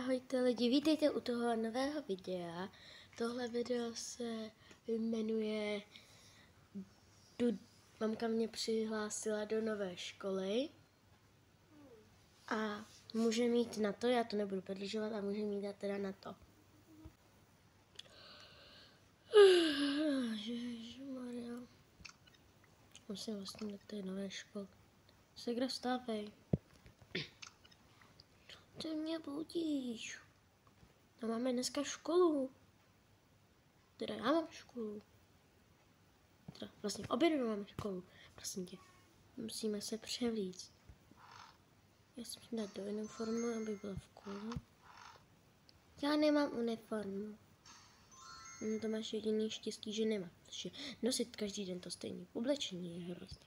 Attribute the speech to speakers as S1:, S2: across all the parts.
S1: Ahojte lidi, vítejte u toho nového videa. Tohle video se jmenuje Mamka mě přihlásila do nové školy a může mít na to, já to nebudu prodlužovat, a může mít dát teda na to. Ježišmarja. Musím vlastně do té nové školy. Segra, vstávej. Ty mě budíš. No, máme dneska školu. Teda já mám školu. Teda vlastně v obědu máme školu. Prosím tě. Musíme se převlíct. Já si musím dát do uniformu, aby byla v kůlu. Já nemám uniformu. No, to máš jediný štěstí, že nemá. Protože nosit každý den to stejné oblečení je hrozné.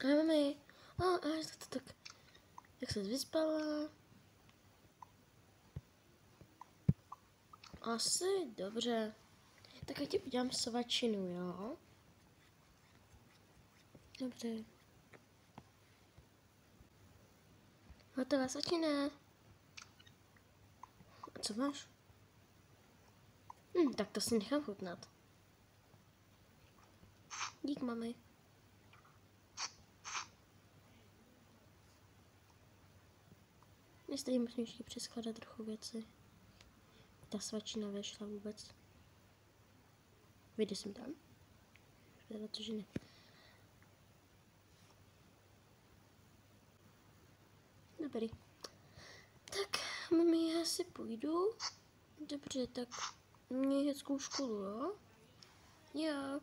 S1: A mami, tak. Jak se vyspala? Asi dobře. Tak já ti udělám svačinu, jo? Dobře. Hotová svačina. A co máš? Tak to si nechám chutnat. Dík, mami. Mě tady musím ještě přeskládat trochu věci. Ta svačina vešla vůbec. Vyjde jsem tam? Vypadá to, že ne. Dobrý. Tak, mami, já si půjdu. Dobře, tak měj hezkou školu, jo? Jo.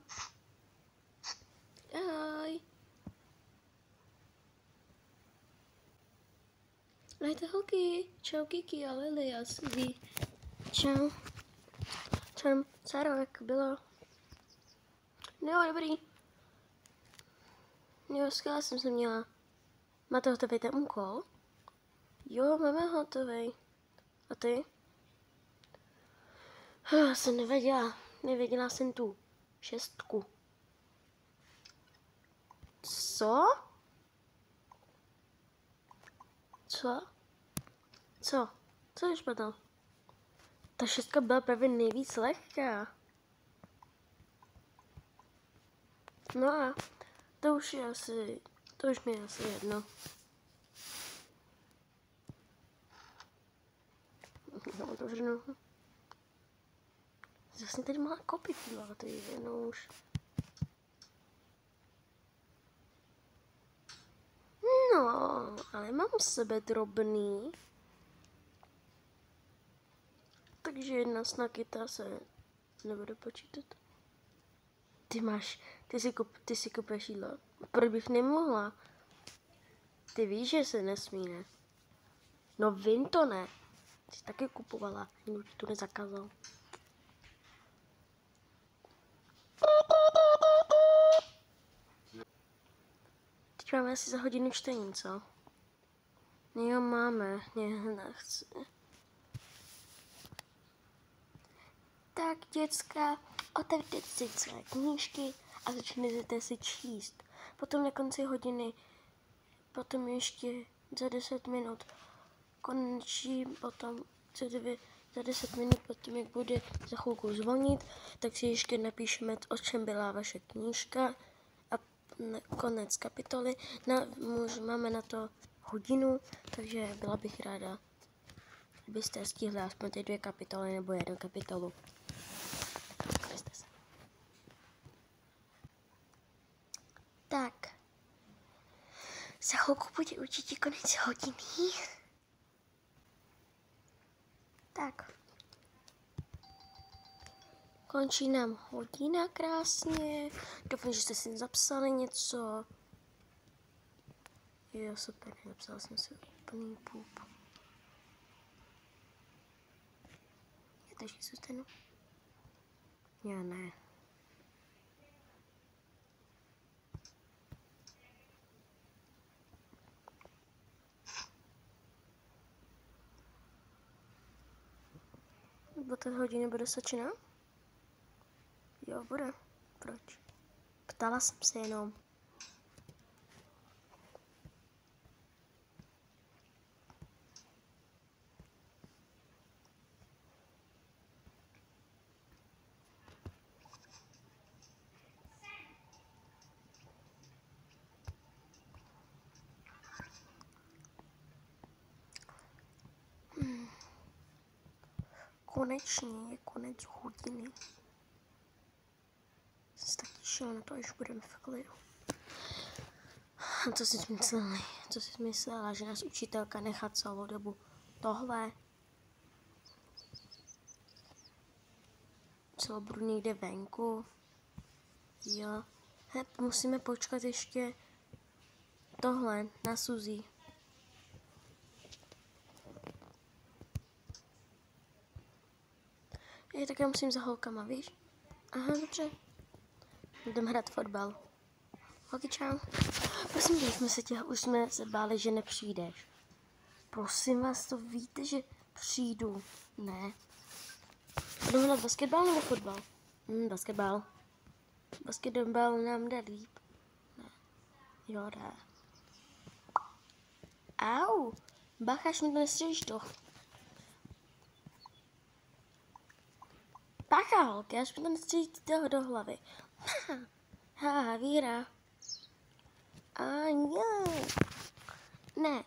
S1: Ahoj. Ahojte holky. Čau Kiki a Lily a Suzy. Čau. Čau. Sáro, jak bylo? Jo, dobrý. Jo, skvěle jsem se měla. Máte hotový ten úkol? Jo, máme hotový. A ty? Jsem nevěděla. Nevěděla jsem tu 6. Co? Co? Co? Co je špatně? Ta 6 byla právě nejvíc lehká. No a to už mi je asi jedno. No, otevřeno. Zase tady má kopitýla, to je jednou už. No, ale mám u sebe drobný. Takže jedna snakita se nebude počítat. Ty si kupuješ jídlo. Proč bych nemohla? Ty víš, že se nesmí, ne? No vím to ne. Ty jsi taky kupovala, nikdo ti to nezakázal. Teď máme asi za hodinu čtení, co? Jo, máme. Nechci. Tak, děcka, otevřete si své knížky a začněte si číst. Potom na konci hodiny, potom ještě za 10 minut končí, potom za 10 minut potom, jak bude za chvilku zvonit, tak si ještě napíšeme, o čem byla vaše knížka a konec kapitoly. Máme na to hodinu, takže byla bych ráda, abyste stihli aspoň ty 2 kapitoly nebo 1 kapitolu. Tak, za chvilku bude určitě konec hodiny. Tak, končí nám hodina krásně. Doufám, že jste si zapsali něco. Jo, super, zapsala jsem si úplný půp. Já takže zůstanu? Já ne. Nebo ta hodina bude sečena? Jo, bude. Proč? Stala jsem se jenom. Konečně je konec hodiny. Jsem se tak těšila na to, až budeme v klidu. A co jsi mysleli? Co jsi myslela, že nás učitelka nechá celou dobu tohle? Celou budu někde venku? Jo. Musíme počkat ještě tohle na Suzy. Tak já musím za holkama, víš? Aha, dobře. Jdeme hrát fotbal. Holky, čau. Prosím tě, už jsme se báli, že nepřijdeš. Prosím vás, to víte, že přijdu. Ne. Jdeme hrát basketbal nebo fotbal? Basketbal. Basketbal nám jde líp. Ne. Jo, dá. Au. Bacha, až mi to nestřelíš to. Bacha, holky, až mi to nestřelíš toho do hlavy. Ha, víra. A jo. Ne.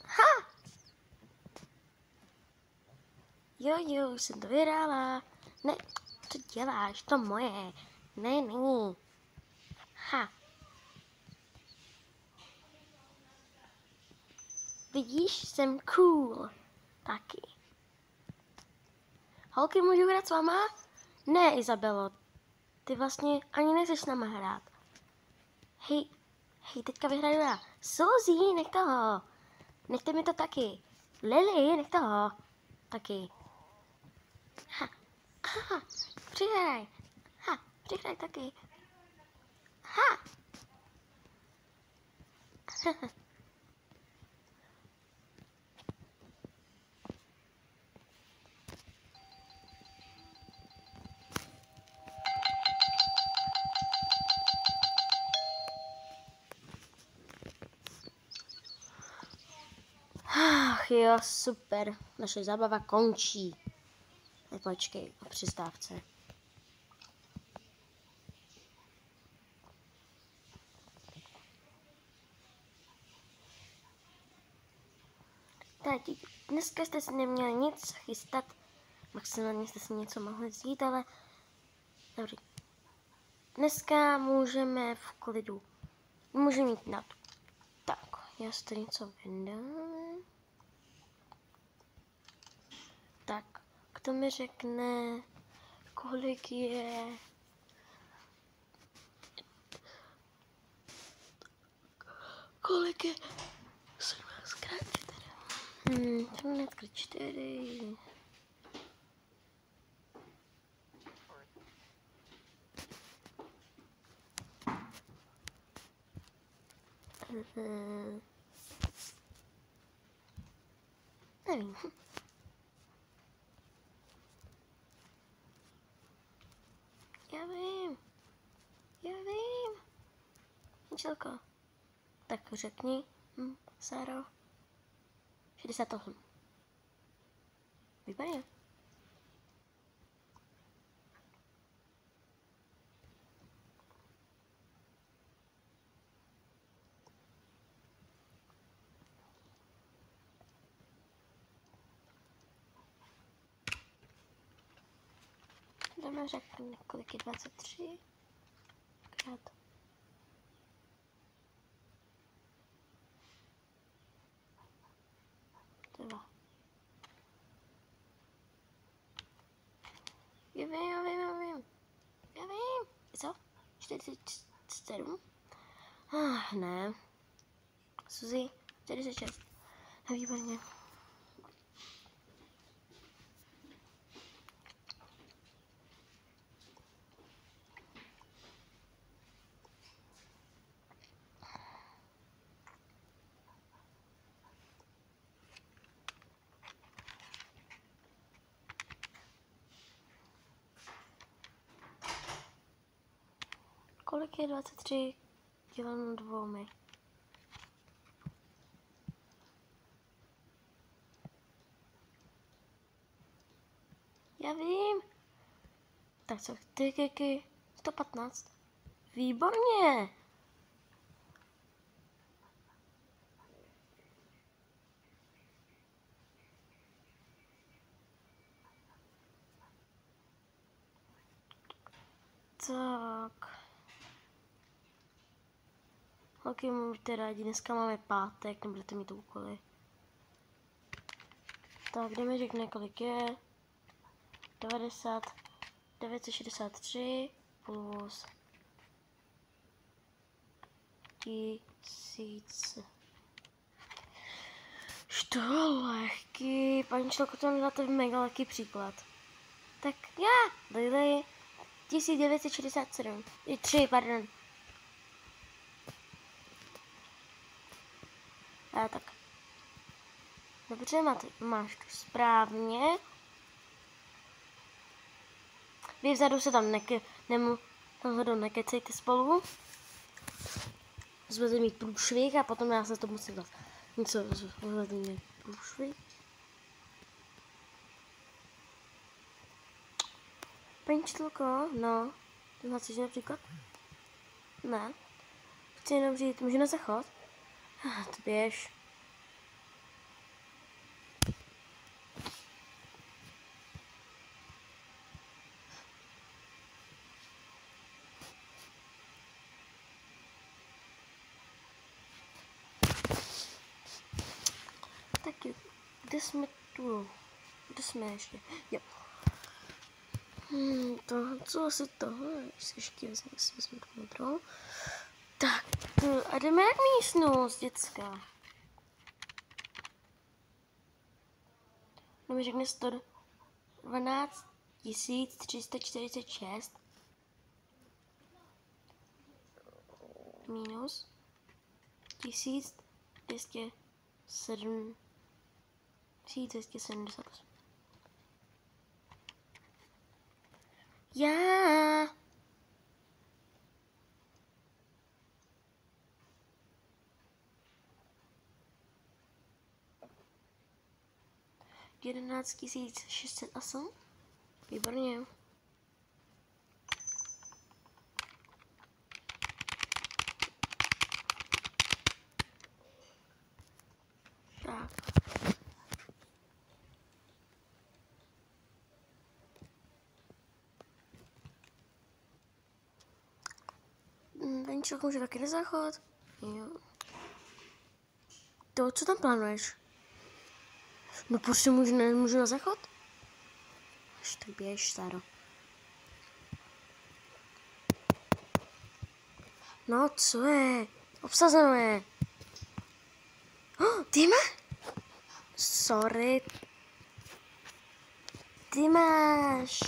S1: Ha! Jo, už jsem to vyhrála. Ne, co děláš? To moje. Ne, není. Ha. Vidíš, jsem cool. Taky. Holky, můžu hrát s váma? Ne, Izabelo. Ty vlastně ani nechceš s náma hrát. Hej, teďka vyhraju já. Suzy, nech toho. Nechte mi to taky. Lily, nech toho. Taky. Přihraj. Přihraj taky. Ach jo, super. Naše zábava končí. Počkej, o přestávce. Teď, dneska jste si neměli nic chystat. Maximálně jste si něco mohli vzít, ale dobrý. Dneska můžeme v klidu. Můžeme jít na to. Tak, já si to něco vydám. Tak, kdo mi řekne, kolik je... Kolik je... 17x4. 17x4. Nevím. Já vím. Anželko. Tak řekni, Sáro. 68. Výborně. Jdeme řekni, kolik je 23 krát 2. Já vím. Co? 47? Ne. Suzy, 46. Výborně. Kolik je 23 děleno 2? Já vím. Tak co, ty keky? 115. Výborně. Tak. Holky, můžete rádi, dneska máme pátek, nebudete mít úkoly. Tak, jdeme řekne, kolik je. 90, 963 plus 1000. To lehký, paní Čelko, to dáte mega lehký příklad. Tak já, dali 1967, 3, pardon. A tak. Dobře, máš to správně. Vy vzadu se tam tam nekecejte spolu. Budete mít průšvih a potom já se to musím dát něco vzhledně průšvih. Paní Čtelko, no, to máte například? Ne. Chci jenom říct, můžu na záchod? To běž. Tak jo, kde jsme tu? Kde jsme ještě? Jo. Co asi tohle? Ještě vezmu kontrol. Tak, a jdeme jak místnost, děcka. No mi řekne 112 346 minus 1278. Já. Jedenáct 608. Výborně. Tak. Paní Čelko, může taky na záchod? Jo. To, co tam plánuješ? No prostě nemůžu na záchod? Až tak běž, Sáro. No, co je? Obsazeno je. Ty Sorry. Ty máš.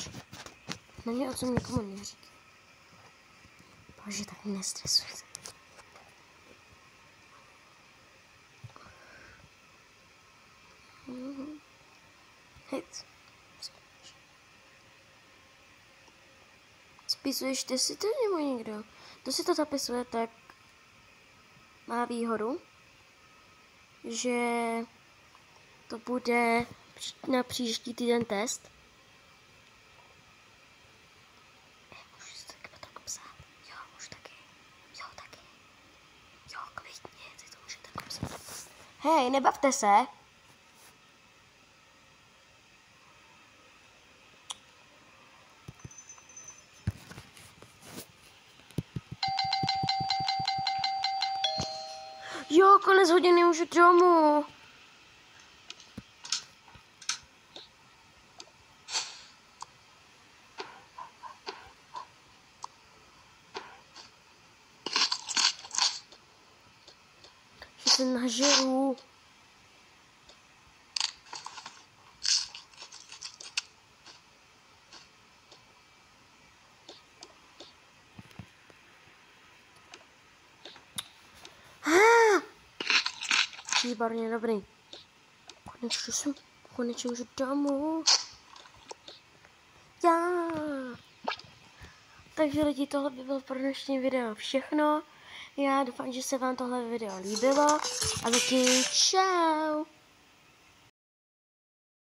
S1: Na mě o tom nikomu neříkej. Bože, tak nestresujte. Hejt. Spisuješ ty si to nebo někdo? Kdo si to zapisuje, tak má výhodu, že to bude na příští týden test. Můžu si to taky potom psát? Jo, můžu taky. Jo, taky. Jo, klidně, ty to můžete taky psát. Hej, nebavte se. Jo, konec hodiny už domů. Že se nažeru. Výborně, dobrý. Konečně už domů. Já. takže lidi, tohle by bylo pro dnešní video všechno. Já doufám, že se vám tohle video líbilo a zatím čau!